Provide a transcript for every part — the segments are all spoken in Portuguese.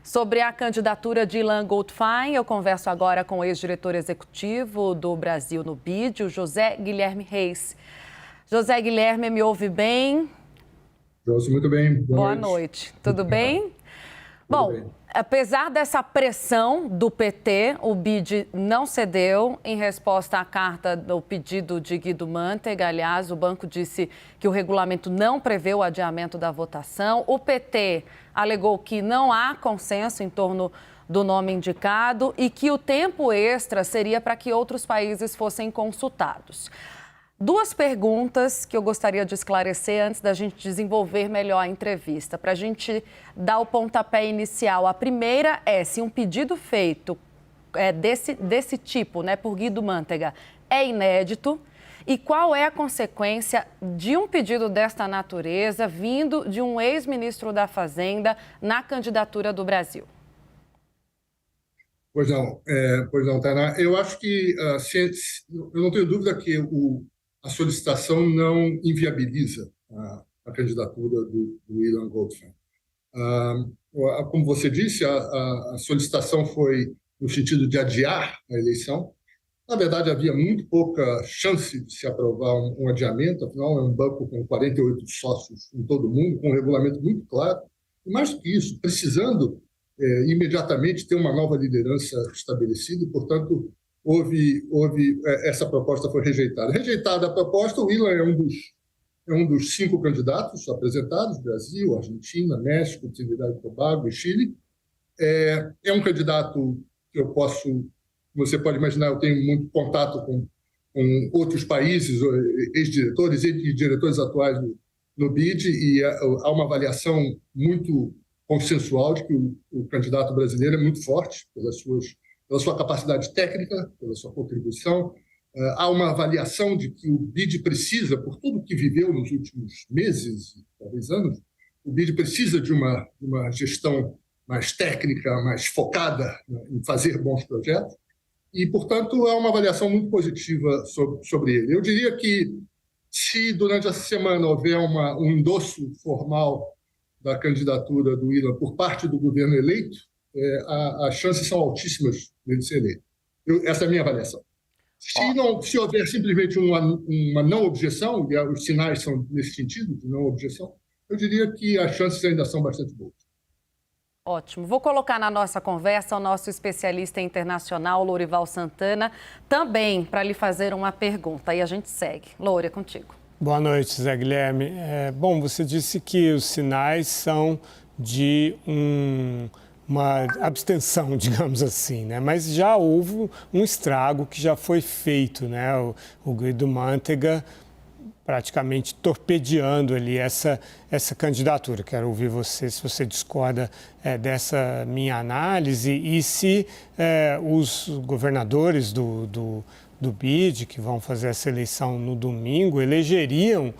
Sobre a candidatura de Ilan Goldfein, eu converso agora com o ex-diretor executivo do Brasil no BID, o José Guilherme Reis. José Guilherme, me ouve bem? Eu ouço muito bem. Boa noite. Tudo bem? Tudo Bom, bem. apesar dessa pressão do PT, o BID não cedeu em resposta à carta do pedido de Guido Mantega. Aliás, o banco disse que o regulamento não prevê o adiamento da votação. O PT alegou que não há consenso em torno do nome indicado e que o tempo extra seria para que outros países fossem consultados. Duas perguntas que eu gostaria de esclarecer antes da gente desenvolver melhor a entrevista, para a gente dar o pontapé inicial. A primeira é se um pedido feito desse tipo, por Guido Mantega, é inédito e qual é a consequência de um pedido desta natureza vindo de um ex-ministro da Fazenda na candidatura do Brasil. Pois não, Tainá. Eu acho que eu não tenho dúvida que a solicitação não inviabiliza a candidatura do Ilan Goldfein. Como você disse, a solicitação foi no sentido de adiar a eleição. Na verdade, havia muito pouca chance de se aprovar um adiamento, afinal, é um banco com 48 sócios em todo o mundo, com um regulamento muito claro. E mais do que isso, precisando imediatamente ter uma nova liderança estabelecida, e, portanto, essa proposta foi rejeitada. Rejeitada a proposta, o Ilan é um dos 5 candidatos apresentados: Brasil, Argentina, México, Trinidad e Tobago e Chile. É um candidato que você pode imaginar, eu tenho muito contato com outros países, ex-diretores e diretores atuais no BID, e há uma avaliação muito consensual de que o candidato brasileiro é muito forte pela sua capacidade técnica, pela sua contribuição. Há uma avaliação de que o BID precisa, por tudo que viveu nos últimos meses, talvez anos, o BID precisa de uma gestão mais técnica, mais focada em fazer bons projetos. E, portanto, há uma avaliação muito positiva sobre ele. Eu diria que, se durante essa semana houver um endosso formal da candidatura do Ilan por parte do governo eleito, as chances são altíssimas dele ser eleito. Essa é a minha avaliação. Se houver simplesmente uma não objeção, e os sinais são nesse sentido, de não objeção, eu diria que as chances ainda são bastante boas. Ótimo. Vou colocar na nossa conversa o nosso especialista internacional, Lourival Santana, também para lhe fazer uma pergunta. E a gente segue. Loura, é contigo. Boa noite, Zé Guilherme. Bom, você disse que os sinais são de uma abstenção, digamos assim, né? Mas já houve um estrago que já foi feito, né? O Guido Mantega praticamente torpedeando ali essa candidatura. Quero ouvir você, se você discorda dessa minha análise e se os governadores do BID, que vão fazer essa eleição no domingo, elegeriam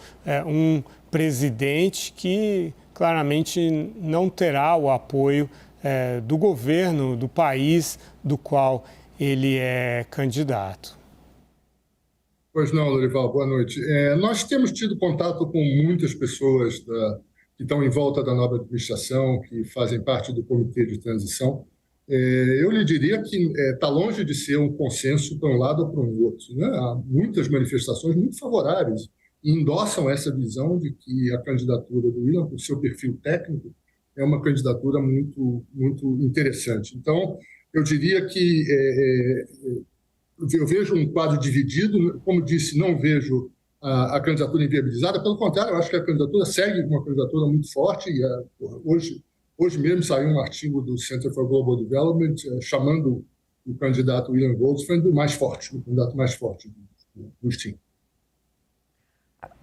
um presidente que claramente não terá o apoio do governo, do país do qual ele é candidato. Pois não, Lourival, boa noite. Nós temos tido contato com muitas pessoas que estão em volta da nova administração, que fazem parte do comitê de transição. Eu lhe diria que está longe de ser um consenso para um lado ou para o outro, né? Há muitas manifestações muito favoráveis e endossam essa visão de que a candidatura do Ilan, por seu perfil técnico, é uma candidatura muito, muito interessante. Então, eu diria que eu vejo um quadro dividido. Como disse, não vejo a candidatura inviabilizada. Pelo contrário, eu acho que a candidatura segue uma candidatura muito forte. E hoje mesmo saiu um artigo do Center for Global Development chamando o candidato Ilan Goldfein do mais forte, o candidato mais forte dos 5.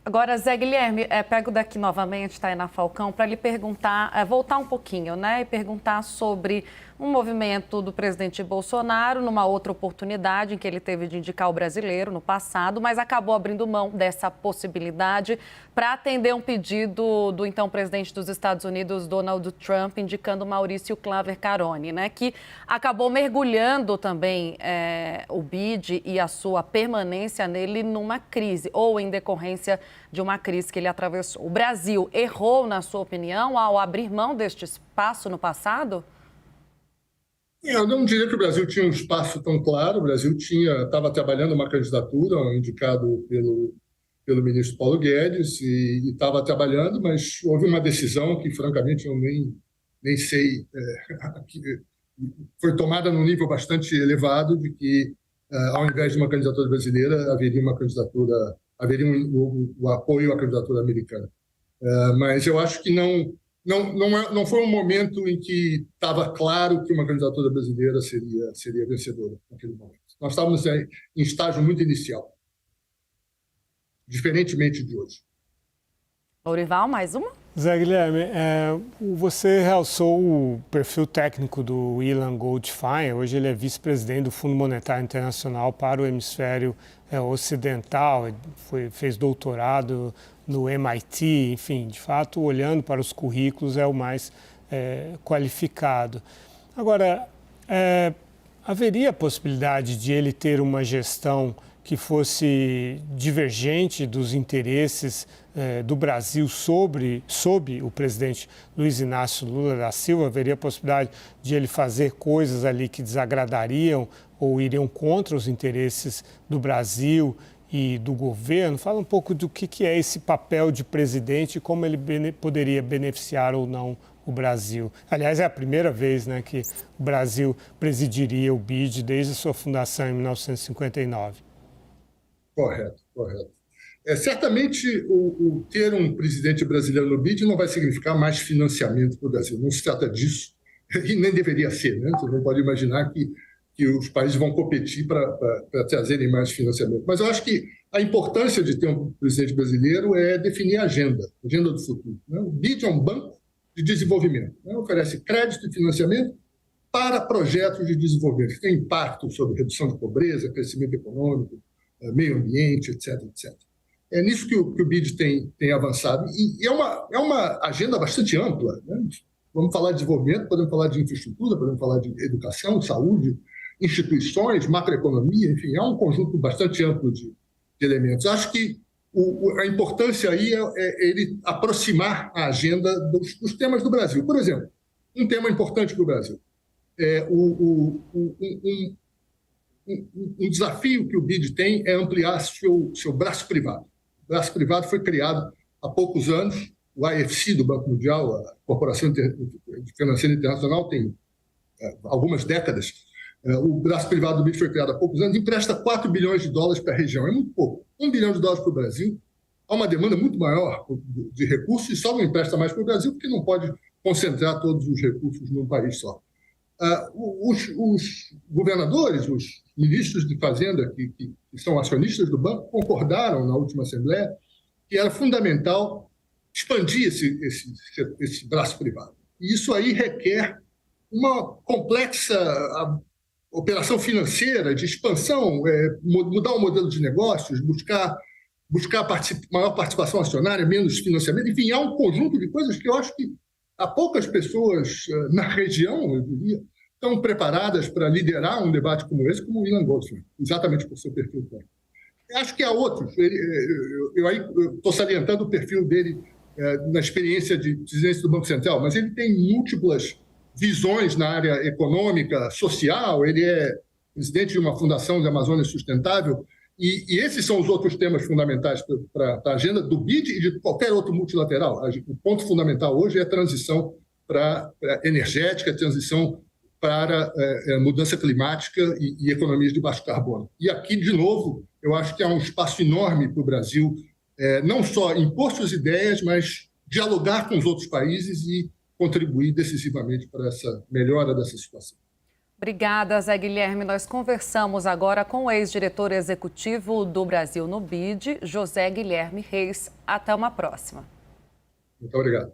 Agora, Zé Guilherme, pego daqui novamente, Tainá Falcão, para lhe perguntar, voltar um pouquinho, e perguntar sobre um movimento do presidente Bolsonaro numa outra oportunidade em que ele teve de indicar o brasileiro no passado, mas acabou abrindo mão dessa possibilidade para atender um pedido do então presidente dos Estados Unidos, Donald Trump, indicando Maurício Claver Carone, que acabou mergulhando também o BID e a sua permanência nele numa crise, ou em decorrência de uma crise que ele atravessou. O Brasil errou, na sua opinião, ao abrir mão deste espaço no passado? Eu não diria que o Brasil tinha um espaço tão claro. O Brasil estava trabalhando uma candidatura, indicado pelo ministro Paulo Guedes, e estava trabalhando, mas houve uma decisão que, francamente, eu nem sei, que foi tomada num nível bastante elevado, de que, ao invés de uma candidatura brasileira, haveria o apoio à candidatura americana. Mas eu acho que não foi um momento em que estava claro que uma candidatura brasileira seria vencedora naquele momento. Nós estávamos em estágio muito inicial, diferentemente de hoje. Lourival, mais uma? Zé Guilherme, você realçou o perfil técnico do Ilan Goldfein. Hoje ele é vice-presidente do Fundo Monetário Internacional para o Hemisfério Ocidental, fez doutorado no MIT, enfim, de fato, olhando para os currículos, é o mais qualificado. Agora, haveria a possibilidade de ele ter uma gestão que fosse divergente dos interesses do Brasil sob o presidente Luiz Inácio Lula da Silva? Haveria a possibilidade de ele fazer coisas ali que desagradariam ou iriam contra os interesses do Brasil e do governo? Fala um pouco do que é esse papel de presidente e como ele poderia beneficiar ou não o Brasil. Aliás, é a primeira vez, né, que o Brasil presidiria o BID desde a sua fundação em 1959. Correto. Certamente, o ter um presidente brasileiro no BID não vai significar mais financiamento para o Brasil. Não se trata disso, e nem deveria ser, né? Você não pode imaginar que os países vão competir para trazerem mais financiamento. Mas eu acho que a importância de ter um presidente brasileiro é definir a agenda do futuro, né? O BID é um banco de desenvolvimento, né? Oferece crédito e financiamento para projetos de desenvolvimento que têm impacto sobre redução de pobreza, crescimento econômico, meio ambiente, etc. É nisso que o BID tem avançado. E é uma agenda bastante ampla, né? Vamos falar de desenvolvimento, podemos falar de infraestrutura, podemos falar de educação, saúde, instituições, macroeconomia, enfim, é um conjunto bastante amplo de elementos. Acho que a importância aí é ele aproximar a agenda dos temas do Brasil. Por exemplo, um tema importante para o Brasil é um desafio que o BID tem é ampliar seu braço privado. O braço privado foi criado há poucos anos. O IFC do Banco Mundial, a Corporação Financeira Internacional, tem algumas décadas. O braço privado do BID foi criado há poucos anos, empresta 4 bilhões de dólares para a região. É muito pouco. 1 bilhão de dólares para o Brasil. Há uma demanda muito maior de recursos e só não empresta mais para o Brasil porque não pode concentrar todos os recursos num país só. Os governadores, os ministros de Fazenda, que são acionistas do banco, concordaram na última Assembleia que era fundamental expandir esse braço privado. E isso aí requer uma complexa operação financeira de expansão, mudar o modelo de negócios, buscar maior participação acionária, menos financiamento. Enfim, há um conjunto de coisas que eu acho que há poucas pessoas na região, eu diria, estão preparadas para liderar um debate como esse, como o Ilan Goldfein, exatamente por seu perfil técnico. Acho que há outros. Eu estou salientando o perfil dele na experiência de presidência do Banco Central, mas ele tem múltiplas visões na área econômica, social. Ele é presidente de uma fundação de Amazônia Sustentável, e esses são os outros temas fundamentais para a agenda do BID e de qualquer outro multilateral. O ponto fundamental hoje é a transição para energética, transição para mudança climática e economias de baixo carbono. E aqui, de novo, eu acho que há um espaço enorme para o Brasil, não só impor suas ideias, mas dialogar com os outros países e contribuir decisivamente para essa melhora dessa situação. Obrigada, Zé Guilherme. Nós conversamos agora com o ex-diretor executivo do Brasil no BID, José Guilherme Reis. Até uma próxima. Muito obrigado.